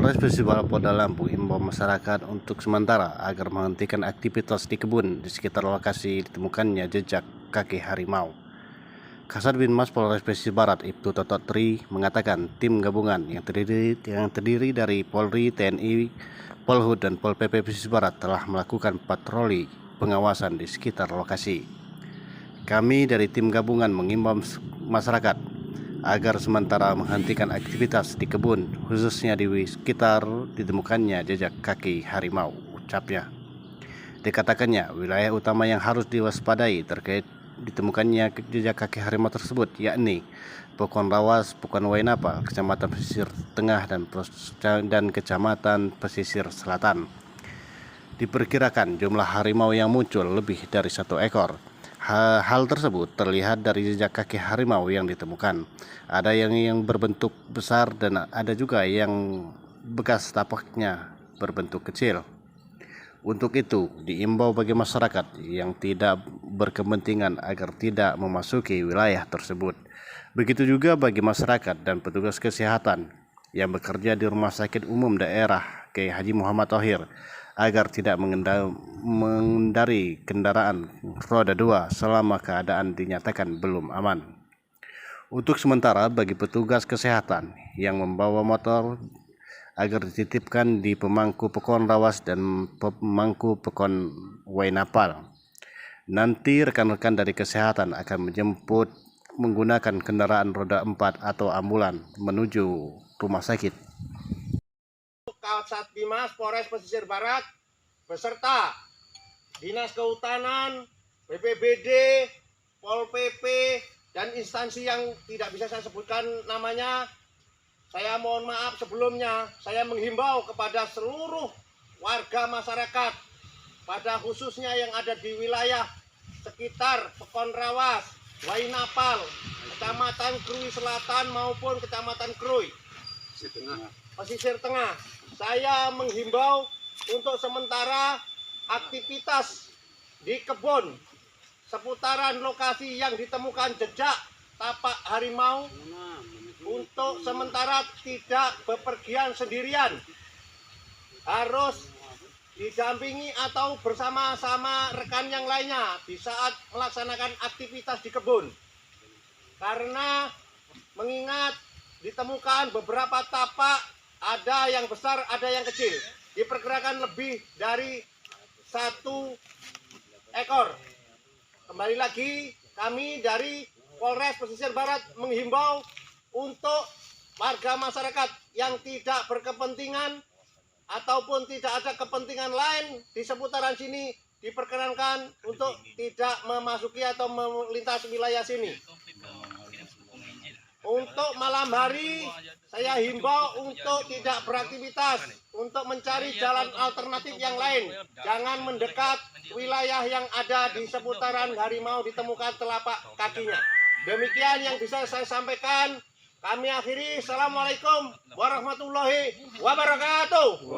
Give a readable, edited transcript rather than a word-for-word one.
Polres Polda Lampung imbau masyarakat untuk sementara agar menghentikan aktivitas di kebun di sekitar lokasi ditemukannya jejak kaki harimau. Kasat Binmas Polres Pesisir Barat Ibtu Totot Tri mengatakan tim gabungan yang terdiri dari Polri, TNI, Polhut dan Pol PP Pesisir Barat telah melakukan patroli pengawasan di sekitar lokasi. Kami dari tim gabungan mengimbau masyarakat agar sementara menghentikan aktivitas di kebun, khususnya di sekitar ditemukannya jejak kaki harimau, ucapnya. Dikatakannya, wilayah utama yang harus diwaspadai terkait ditemukannya jejak kaki harimau tersebut yakni Pokon Rawas, Pokon Wainapal, Kecamatan Pesisir Tengah dan Kecamatan Pesisir Selatan. Diperkirakan jumlah harimau yang muncul lebih dari 1 ekor. Hal tersebut terlihat dari jejak kaki harimau yang ditemukan. Ada yang berbentuk besar dan ada juga yang bekas tapaknya berbentuk kecil. Untuk itu, diimbau bagi masyarakat yang tidak berkepentingan agar tidak memasuki wilayah tersebut. Begitu juga bagi masyarakat dan petugas kesehatan yang bekerja di Rumah Sakit Umum Daerah Kiai Haji Muhammad Thohir agar tidak mengendari kendaraan roda 2 selama keadaan dinyatakan belum aman. Untuk sementara bagi petugas kesehatan yang membawa motor agar dititipkan di pemangku Pokon Rawas dan pemangku Pokon Wainapal. Nanti rekan-rekan dari kesehatan akan menjemput menggunakan kendaraan roda 4 atau ambulan menuju rumah sakit. Kasat Binmas Polres Pesisir Barat beserta Dinas Kehutanan, BPBD, Pol PP, dan instansi yang tidak bisa saya sebutkan namanya. Saya mohon maaf sebelumnya. Saya menghimbau kepada seluruh warga masyarakat, pada khususnya yang ada di wilayah sekitar Pokon Rawas, Wainapal, Kecamatan Krui Selatan maupun Kecamatan Krui Pesisir Tengah. Saya menghimbau untuk sementara aktivitas di kebun seputaran lokasi yang ditemukan jejak tapak harimau untuk sementara tidak bepergian sendirian, harus didampingi atau bersama-sama rekan yang lainnya di saat melaksanakan aktivitas di kebun. Karena mengingat ditemukan beberapa tapak, ada yang besar, ada yang kecil. Diperkirakan lebih dari 1 ekor. Kembali lagi, kami dari Polres Pesisir Barat menghimbau untuk warga masyarakat yang tidak berkepentingan ataupun tidak ada kepentingan lain di seputaran sini, diperkenankan untuk tidak memasuki atau melintas wilayah sini. Untuk malam hari, saya himbau untuk tidak beraktivitas, untuk mencari jalan alternatif yang lain. Jangan mendekat wilayah yang ada di seputaran harimau ditemukan telapak kakinya. Demikian yang bisa saya sampaikan. Kami akhiri. Assalamualaikum warahmatullahi wabarakatuh.